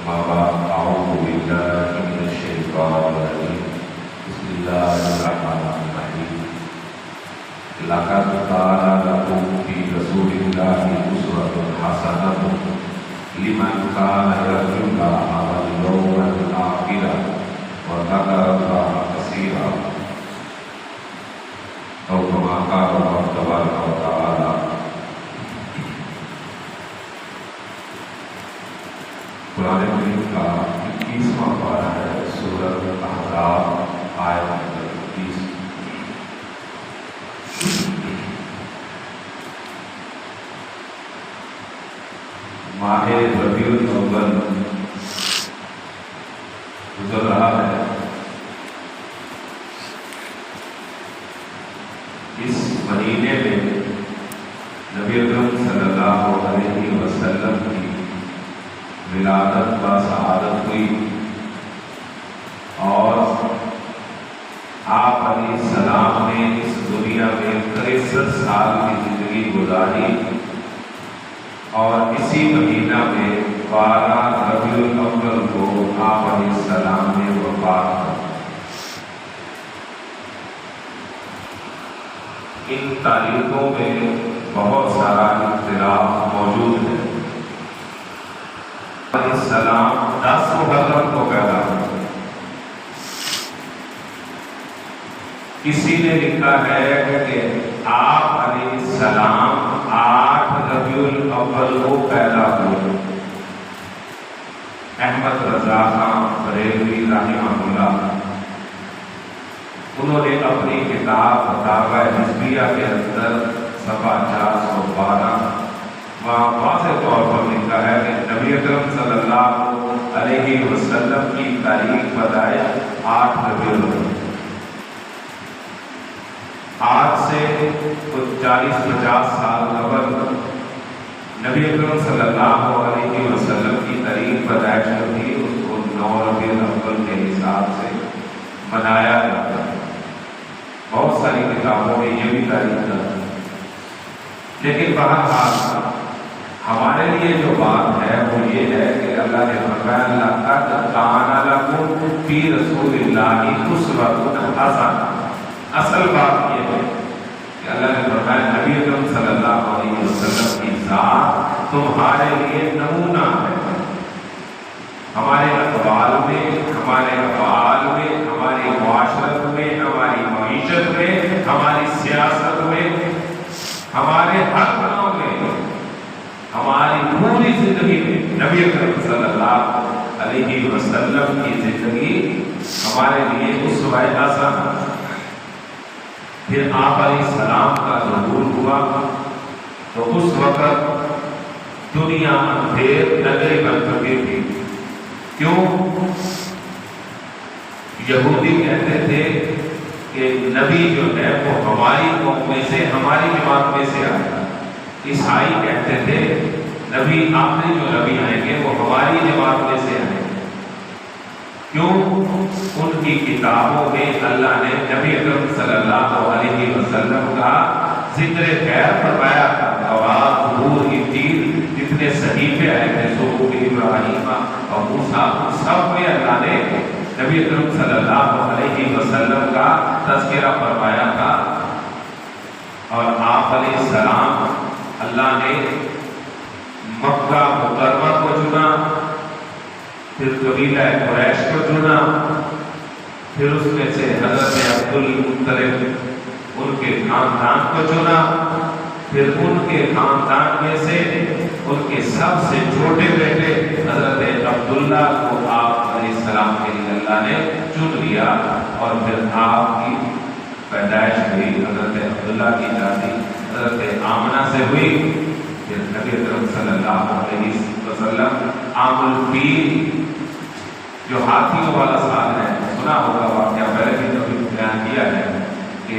أعوذ بالله من الشيطان الرجيم بسم الله الرحمن الرحيم لقد كان لكم في رسول الله أسوة حسنة لمن كان يرجو الله واليوم الآخر وذكر الله كثيرا أو كما قال الله تبارك وتعالى قرآن کریم کا 21واں پارہ ہے، سورۃ الاحزاب آیت نمبر 21۔ ماہ ربیع الاول گزر رہا ہے۔ اس مہینے میں نبی اکرم صلی اللہ علیہ وسلم کی ولادت کا سعادت ہوئی اور آپ علیہ السلام نے اس دنیا میں 63 سال کی زندگی گزاری اور اسی مہینہ میں 12 ربیع الاول کو آپ علیہ السلام نے وفات کی۔ ان تاریخوں میں بہت سارا اختلاف موجود ہے۔ علیہ السلام 10 محرم کو پیدا ہوئے، کسی نے لکھا ہے کہ آپ علیہ السلام 8 ربیع الاول کو پیدا ہوئے۔ احمد رضا خان بریلوی رحمہ اللہ انہوں نے اپنی کتاب فتاوی حزبیہ کے اندر صفحہ 412 وہاں واضح طور پر لکھا ہے کہ نبی اکرم صلی اللہ علیہ وسلم کی تاریخ بتائے 8 ربیع الاول۔ آج سے 40-50 سال قبل نبی اکرم صلی اللہ علیہ وسلم کی تاریخ پیدائش جو تھی اس کو 9 ربیع الاول کے حساب سے منایا جاتا ہے۔ بہت ساری کتابوں میں یہ بھی تاریخ ہے، لیکن بہرحال ہمارے لیے جو بات ہے وہ یہ ہے کہ اللہ نے فرمایا لقد کان لکم فی رسول اللہ اسوۃ حسنہ۔ اصل بات یہ ہے کہ اللہ نے فرمایا نبی اکرم صلی اللہ علیہ وسلم کی ذات تمہارے لیے نمونہ ہے، ہمارے اقوال میں، ہمارے افعال میں، ہماری معاشرت میں، ہماری معیشت میں، ہماری سیاست میں، ہمارے ہر کام میں، ہماری پوری زندگی میں نبی اکرم صلی اللہ علیہ وسلم کی زندگی ہمارے لیے اسوہ حسنہ۔ پھر آپ علیہ السلام کا ظہور ہوا تو اس وقت دنیا اندھیر نگری بن چکی تھی۔ کیوں؟ یہودی کہتے تھے کہ نبی جو ہے وہ ہماری قوم میں سے، ہماری جماعت میں سے آئے گا۔ عیسائی کہتے تھے نبی آخری جو نبی آئیں گے وہ ہماری جماعت میں سے آئیں گے۔ کیوں؟ ان کی کتابوں میں اللہ نے نبی اکرم صلی اللہ علیہ وسلم کا ذکر خیر فرمایا تھا۔ توراۃ، زبور، انجیل جتنے صحیفے آئے تھے، صحف ابراہیم اور موسیٰ، سب میں اللہ نے نبی اکرم صلی اللہ علیہ وسلم کا تذکرہ فرمایا تھا۔ اور آپ علیہ السلام اللہ نے مکہ مکرمہ کو چنا، پھر قبیلہ قریش کو چنا، پھر اس میں سے حضرت عبد المطلب ان کے خاندان کو چنا، پھر ان کے خاندان میں سے ان کے سب سے چھوٹے بیٹے حضرت عبداللہ کو آپ علیہ السلام کے لیے اللہ نے چن لیا، اور پھر آپ کی پیدائش ہوئی حضرت عبداللہ کی دادی حضرت آمنہ سے ہوئی۔ پھر نبی اکرم صلی اللہ علیہ وسلم عام الفیل جو ہاتھیوں والا سال ہے، سنا ہوگا واقعہ، پہلے بھی کبھی بیان کیا ہے کہ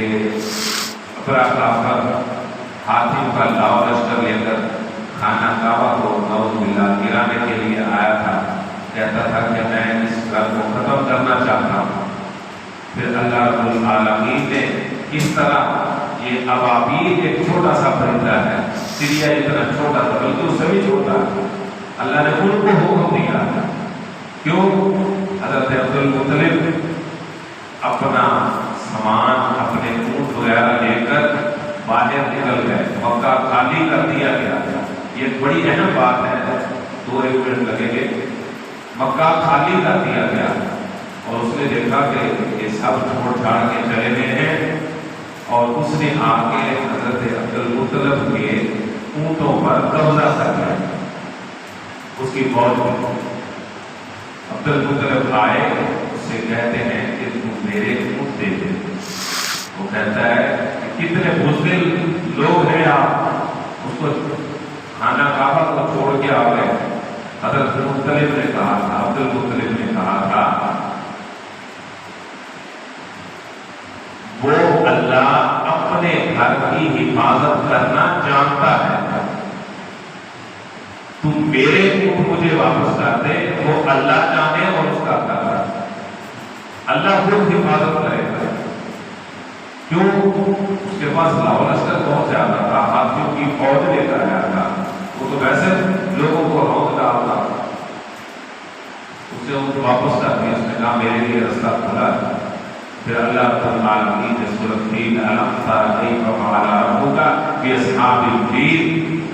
افراط ہاتھیوں کا لاؤ لشکر لے کر خانہ کعبہ کو نعوذ باللہ گرانے کے لیے آیا تھا۔ کہتا تھا کہ میں اس گھر کو ختم کرنا چاہتا ہوں۔ پھر اللہ رب العالمین نے اس طرح، یہ ابابیل ایک چھوٹا سا پرندہ ہے، چڑیا اتنا چھوٹا تھا بلکہ اس سے بھی چھوٹا، اللہ نے ان کو حکم دیا کیوں؟ حضرت عبدالمطلب اپنا سامان، اپنے اونٹ وغیرہ لے کر باہر نکل گئے، مکہ خالی کر دیا گیا تھا۔ یہ بڑی اہم بات ہے، 2-1 منٹ لگیں گے۔ مکہ خالی کر دیا گیا اور اس نے دیکھا کہ یہ سب چھوڑ چھاڑ کے چلے گئے ہیں، اور اس نے آ کے حضرت عبدالمطلب کے اونٹوں پر قبضہ کر لیا۔ اس کی فوج میں عبدالمطلب آئے، اس سے کہتے ہیں کہ تم میرے اونٹ دے دے۔ وہ کہتا ہے کہ کتنے بزدل لوگ ہیں آپ، اس کو خانہ کعبہ کو چھوڑ کے آ گئے۔ حضرت مطلب نے کہا تھا، عبدالمطلب نے کہا تھا، وہ اللہ اپنے گھر کی حفاظت کرنا جانتا ہے، تم میرے اونٹ مجھے واپس کر دے، وہ اللہ جانے اور اس کا کرنا، اللہ خود حفاظت کرے گا۔ کیوں؟ اس کے پاس لاہور لشکر بہت زیادہ تھا، ہاتھیوں کی فوج لے کر آیا تھا، وہ تو ویسے لوگوں کو روک ڈالتا۔ اسے اونٹ واپس کر دیا، اس نے کہا میرے لیے راستہ کھلا ہے۔ پھر اللہ رب العالمین نے سورۃ الفیل الم تر کیف فعل ربک باصحاب الفیل،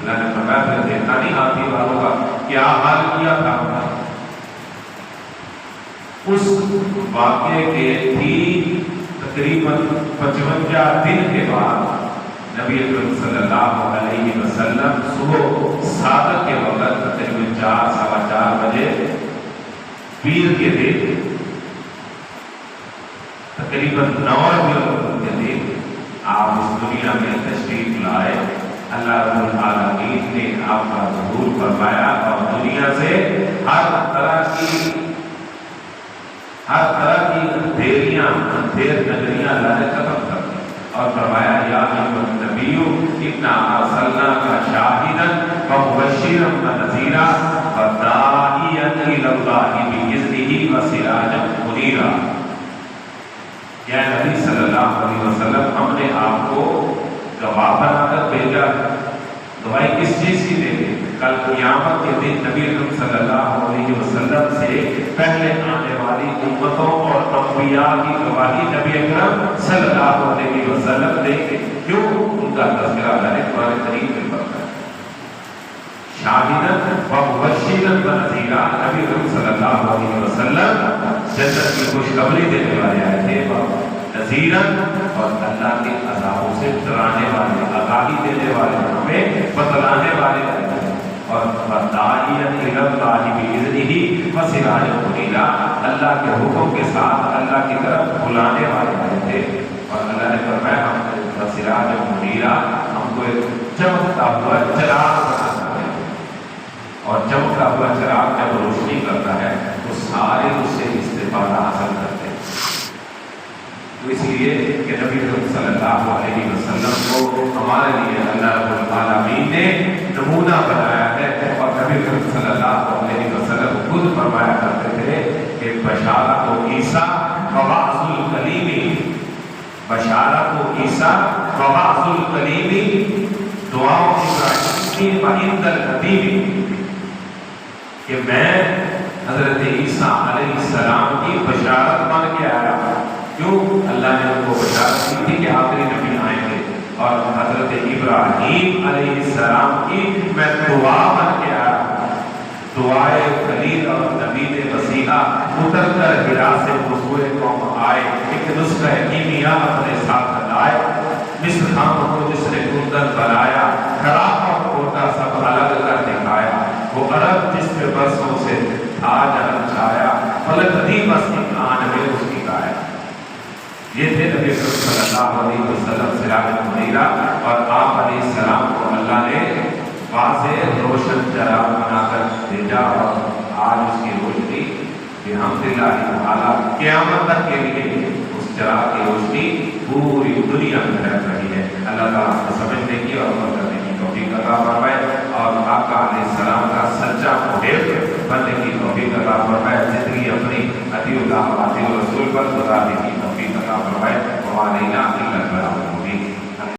اللہ نے فرمایا پھر دیکھا نہیں ہاتھی والوں کا کیا حال کیا تھا۔ اس واقعے کے بھی تقریباً 55 دن کے بعد نبی اکرم صلی اللہ علیہ وسلم صبح صادق کے وقت تقریباً 4-4:15 بجے پیر کے دن، تقریباً 9 کے دن آپ اس دنیا میں تشریف لائے۔ اللہ رب العالمین نے آپ کا ظہور فرمایا اور دنیا سے ہر طرح کی اندھیریاں، اندھیر نگریاں اللہ نے ختم کر دی اور فرمایا یا ایھا النبی انا ارسلناک شاہدا ومبشرا ونذیرا وداعیا الی اللہ باذنہ وسراجا منیرا۔ یا نبی صلی اللہ علیہ وسلم، ہم نے آپ کو گواہ بنا کر بھیجا۔ گواہی کس چیز کی دیں گے؟ کل قیامت کے دن نبی اکرم صلی اللہ علیہ وسلم سے پہلے آنے والی امتوں اور انبیاء کی گواہی نبی اکرم صلی اللہ علیہ وسلم دیں گے۔ کیوں؟ ان کا تذکرہ اللہ نے قرآن کریم میں فرمایا ہے۔ شاہداً ومبشراً ونذیرا، نبی اکرم صلی اللہ علیہ وسلم جنت کی خوشخبری دینے والے آئے تھے، نذیراً اور اللہ کے عذابوں سے ڈرانے والے، آگاہی دینے والے، ہمیں بتلانے والے آئے تھے، اور داعیا الی اللہ باذنہ وسراجا منیرا، اللہ کے حکم کے ساتھ اللہ کی طرف بلانے والے آئے تھے۔ اور اللہ نے فرمایا ہم وسراجا منیرا، ہم کو ایک چمکتا ہوا چراغ بنانا ہے، اور چمکتا ہوا چراغ جب روشنی کرتا ہے تو سارے اس سے استفادہ حاصل کرتے ہیں۔ تو اس لیے کہ نبی صلی اللہ علیہ وسلم کو ہمارے لیے اللہ رب العالمین نے نمونہ بنایا ہے، اور نبی صلی اللہ علیہ وسلم خود فرمایا کرتے تھے کہ بشارت و عیسیٰ وبعث الکلیم، بشارت و عیسیٰ وبعث الکلیم دعا ابراہیم وعند الحتیم، کہ میں حضرت عیسیٰ علیہ السلام کی بشارت بن کے آیا۔ کیوں؟ اللہ نے ان کو بشارت کی تھی کہ آخری نبی آئیں گے، اور حضرت ابراہیم علیہ السلام کی میں دعا بن کے آیا۔ دعائے خلیل اور نبی وسیلہ اتر کر ہرا سے وضوء قوم آئے، ایک نسخہ کیمیا اپنے ساتھ لائے، مصر خام کو جس نے کندن بنایا، خراب اور کوٹا سب الگ کر دکھایا، وہ عرب جس پہ برسوں سے تھا جہاں چھایا، فلک دی بس امکان میں اس کی کایا۔ یہ تھے نبی صلی اللہ علیہ وسلم سراج منیرا، اور آپ علیہ السلام کو اللہ نے واضح روشن چراغ بنا کر بھیجا، اور آج اس کی روشنی بحمدللہ تعالی قیامت تک کے لیے اس چراغ کی روشنی پوری دنیا میں پھیل رہی ہے۔ اللہ تعالیٰ کو سمجھنے کی اور عمل کرنے کی توفیق عطا فرمائے، اور آقا علیہ السلام کا سچا محب بننے کی توفیق عطا فرمائے، زندگی اپنی اطیع اللہ و اطیع الرسول پر گزارنے کی توفیق عطا فرمائے۔ وعلینا